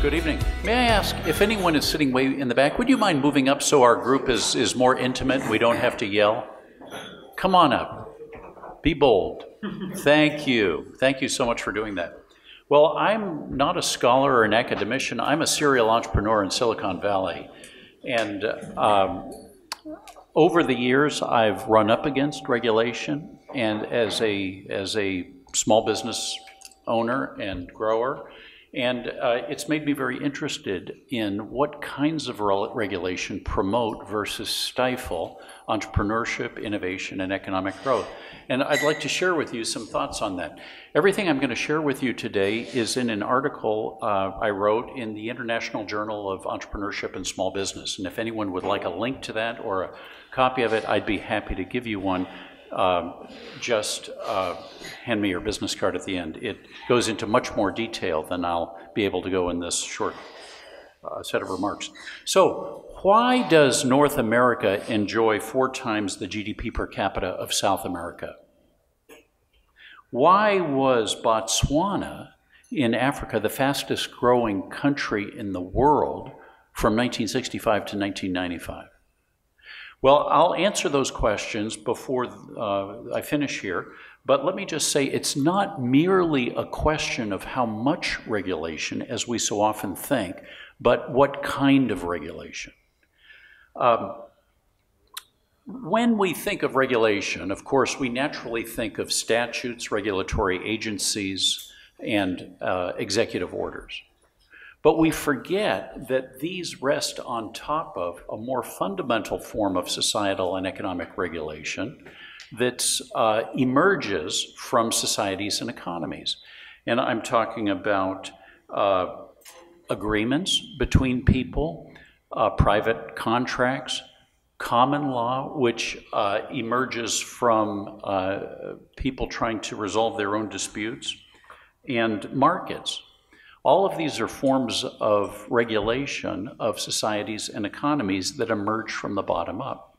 Good evening. May I ask if anyone is sitting way in the back, would you mind moving up so our group is more intimate and we don't have to yell? Come on up. Be bold. Thank you. Thank you so much for doing that. Well, I'm not a scholar or an academician. I'm a serial entrepreneur in Silicon Valley. And over the years, I've run up against regulation. And as a small business owner and grower, and it's made me very interested in what kinds of regulation promote versus stifle entrepreneurship, innovation, and economic growth. And I'd like to share with you some thoughts on that. Everything I'm going to share with you today is in an article I wrote in the International Journal of Entrepreneurship and Small Business. And if anyone would like a link to that or a copy of it, I'd be happy to give you one. Just hand me your business card at the end. It goes into much more detail than I'll be able to go in this short set of remarks. So, why does North America enjoy 4 times the GDP per capita of South America? Why was Botswana in Africa the fastest growing country in the world from 1965 to 1995? Well, I'll answer those questions before I finish here, but let me just say it's not merely a question of how much regulation, as we so often think, but what kind of regulation. When we think of regulation, of course, we naturally think of statutes, regulatory agencies, and executive orders. But we forget that these rest on top of a more fundamental form of societal and economic regulation that emerges from societies and economies. And I'm talking about agreements between people, private contracts, common law, which emerges from people trying to resolve their own disputes, and markets. All of these are forms of regulation of societies and economies that emerge from the bottom up.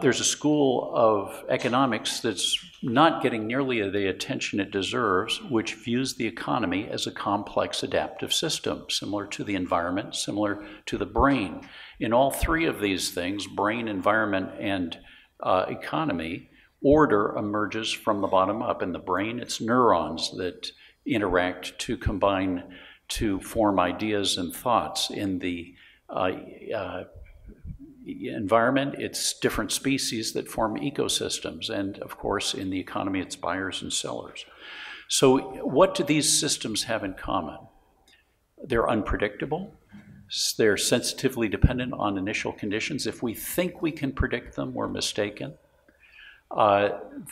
There's a school of economics that's not getting nearly the attention it deserves, which views the economy as a complex adaptive system, similar to the environment, similar to the brain. In all 3 of these things, brain, environment, and economy, order emerges from the bottom up. In the brain, it's neurons that interact to combine to form ideas and thoughts. In the environment, it's different species that form ecosystems. And of course, in the economy, it's buyers and sellers. So what do these systems have in common? They're unpredictable. They're sensitively dependent on initial conditions. If we think we can predict them, we're mistaken.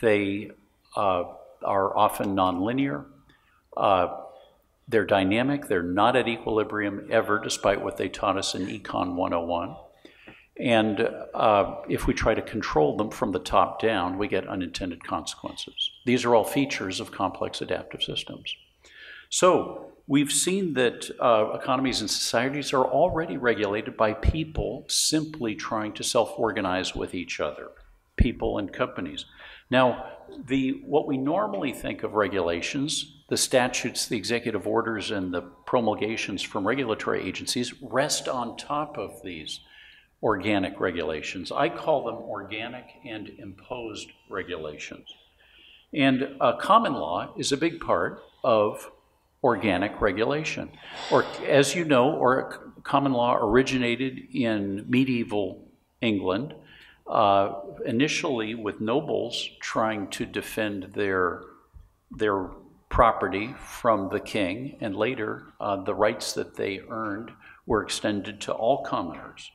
They are often nonlinear. They're dynamic. They're not at equilibrium ever, despite what they taught us in Econ 101. And if we try to control them from the top down, we get unintended consequences. These are all features of complex adaptive systems. So we've seen that economies and societies are already regulated by people simply trying to self-organize with each other, people and companies. Now, what we normally think of regulations, the statutes, the executive orders, and the promulgations from regulatory agencies rest on top of these organic regulations. I call them organic and imposed regulations. And common law is a big part of organic regulation. Or, as you know, common law originated in medieval England, initially with nobles trying to defend their property from the king, and later the rights that they earned were extended to all commoners.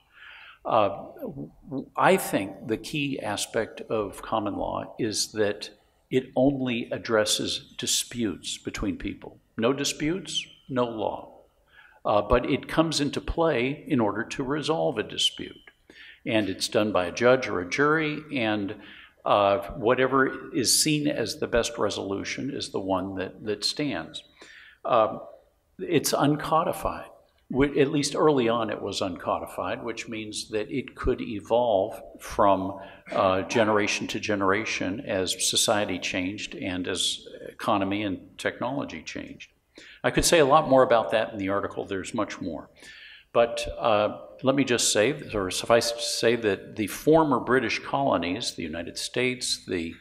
I think the key aspect of common law is that it only addresses disputes between people. No disputes, no law. But it comes into play in order to resolve a dispute. And it's done by a judge or a jury, and whatever is seen as the best resolution is the one that stands. It's uncodified. At least early on it was uncodified, which means that it could evolve from generation to generation as society changed and as economy and technology changed. I could say a lot more about that in the article. There's much more. But let me just say, or suffice to say, that the former British colonies, the United States, the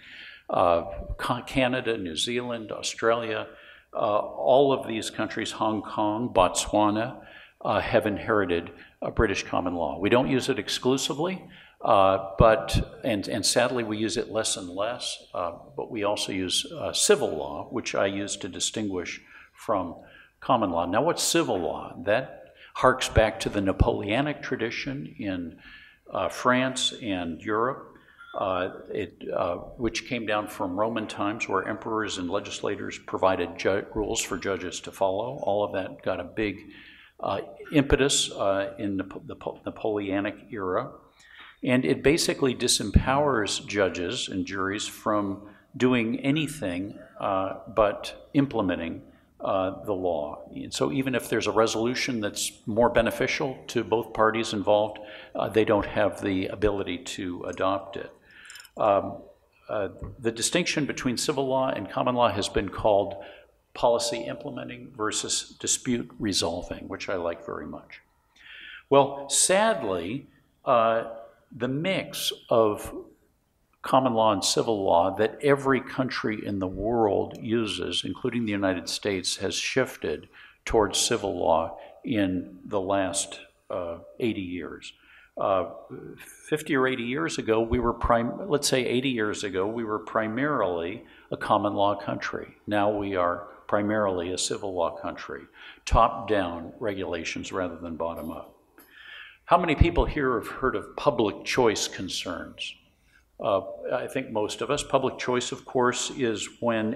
Canada, New Zealand, Australia, all of these countries, Hong Kong, Botswana, have inherited a British common law. We don't use it exclusively, and sadly we use it less and less, but we also use civil law, which I use to distinguish from common law. Now, what's civil law? That harks back to the Napoleonic tradition in France and Europe, which came down from Roman times, where emperors and legislators provided rules for judges to follow. All of that got a big impetus in the Napoleonic era. And it basically disempowers judges and juries from doing anything but implementing the law. And so even if there's a resolution that's more beneficial to both parties involved, they don't have the ability to adopt it. The distinction between civil law and common law has been called policy implementing versus dispute resolving, which I like very much. Well, sadly, the mix of common law and civil law that every country in the world uses, including the United States, has shifted towards civil law in the last 80 years. 50 or 80 years ago, let's say 80 years ago, we were primarily a common law country. Now we are primarily a civil law country, top-down regulations rather than bottom-up. How many people here have heard of public choice concerns? I think most of us. Public choice, of course, is when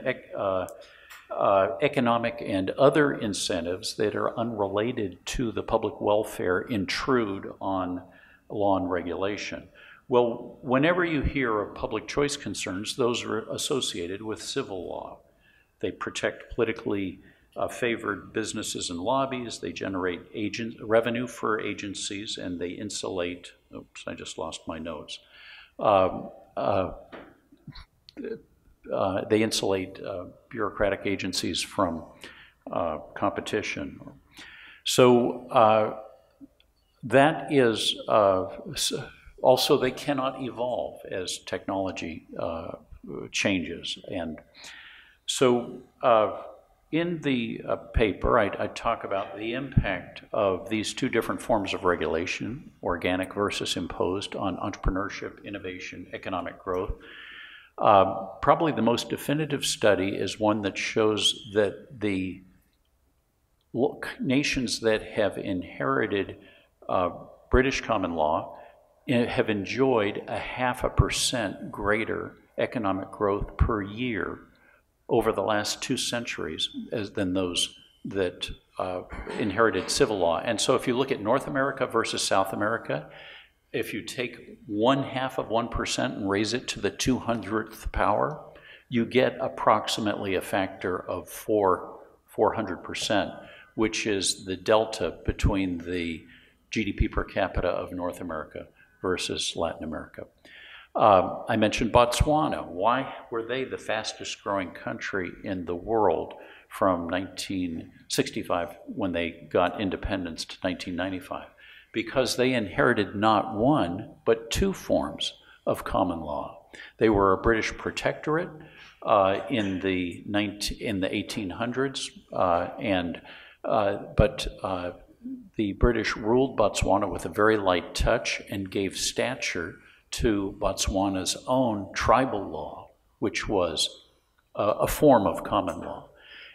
economic and other incentives that are unrelated to the public welfare intrude on law and regulation. Well, whenever you hear of public choice concerns, those are associated with civil law. They protect politically favored businesses and lobbies, they generate revenue for agencies, and they insulate, oops, I just lost my notes. They insulate bureaucratic agencies from competition. So that is also, they cannot evolve as technology changes. And so in the paper, I talk about the impact of these two different forms of regulation, organic versus imposed, on entrepreneurship, innovation, economic growth. Probably the most definitive study is one that shows that the nations that have inherited British common law have enjoyed 0.5% greater economic growth per year over the last 2 centuries than those that inherited civil law. And so if you look at North America versus South America, if you take 0.5% and raise it to the 200th power, you get approximately a factor of 400%, which is the delta between the GDP per capita of North America versus Latin America. I mentioned Botswana. Why were they the fastest growing country in the world from 1965, when they got independence, to 1995? Because they inherited not one, but 2 forms of common law. They were a British protectorate in the 1800s, but the British ruled Botswana with a very light touch and gave stature to Botswana's own tribal law, which was a form of common law.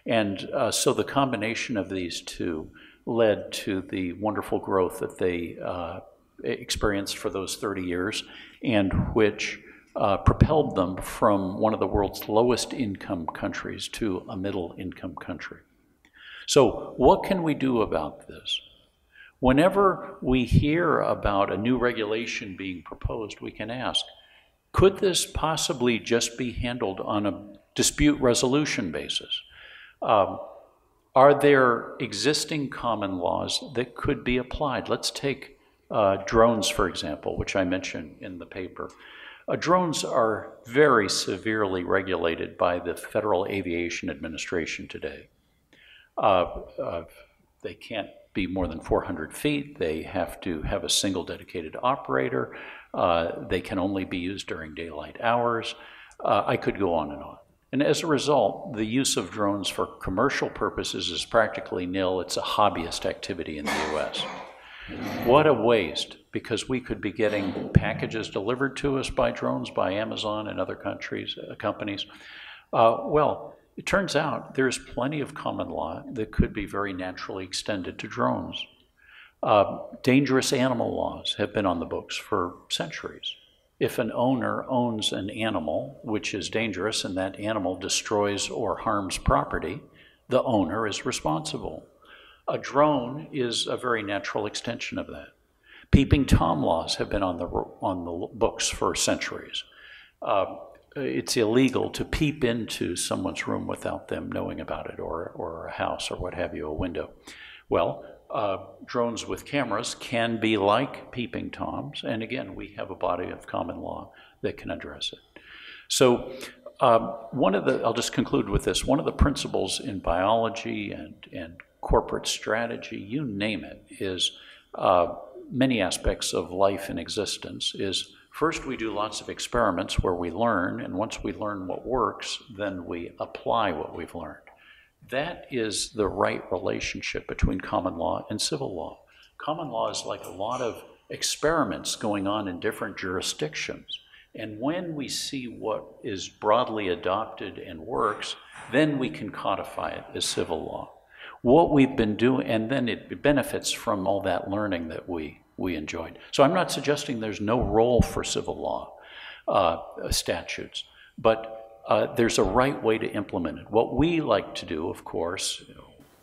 And so the combination of these two led to the wonderful growth that they experienced for those 30 years, and which propelled them from one of the world's lowest income countries to a middle income country. So what can we do about this? Whenever we hear about a new regulation being proposed, we can ask, could this possibly just be handled on a dispute resolution basis? Are there existing common laws that could be applied? Let's take drones, for example, which I mentioned in the paper. Drones are very severely regulated by the Federal Aviation Administration today. They can't be more than 400 feet. They have to have a single dedicated operator. They can only be used during daylight hours. I could go on and on. And as a result, the use of drones for commercial purposes is practically nil. It's a hobbyist activity in the US. What a waste, because we could be getting packages delivered to us by drones by Amazon and other companies. Well, it turns out there's plenty of common law that could be very naturally extended to drones. Dangerous animal laws have been on the books for centuries. If an owner owns an animal which is dangerous and that animal destroys or harms property, the owner is responsible. A drone is a very natural extension of that. Peeping Tom laws have been on the books for centuries. It's illegal to peep into someone's room without them knowing about it, or a house, or what have you, a window. Well, drones with cameras can be like peeping Toms, and again, we have a body of common law that can address it. So I'll just conclude with this. One of the principles in biology and corporate strategy, you name it, is many aspects of life and existence is, first we do lots of experiments where we learn, and once we learn what works, then we apply what we've learned. That is the right relationship between common law and civil law. Common law is like a lot of experiments going on in different jurisdictions. And when we see what is broadly adopted and works, then we can codify it as civil law. What we've been doing, and then it benefits from all that learning that we enjoyed. So I'm not suggesting there's no role for civil law statutes, but there's a right way to implement it. What we like to do, of course,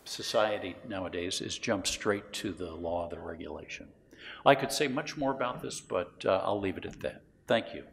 society nowadays, is jump straight to the law, the regulation. I could say much more about this, but I'll leave it at that. Thank you.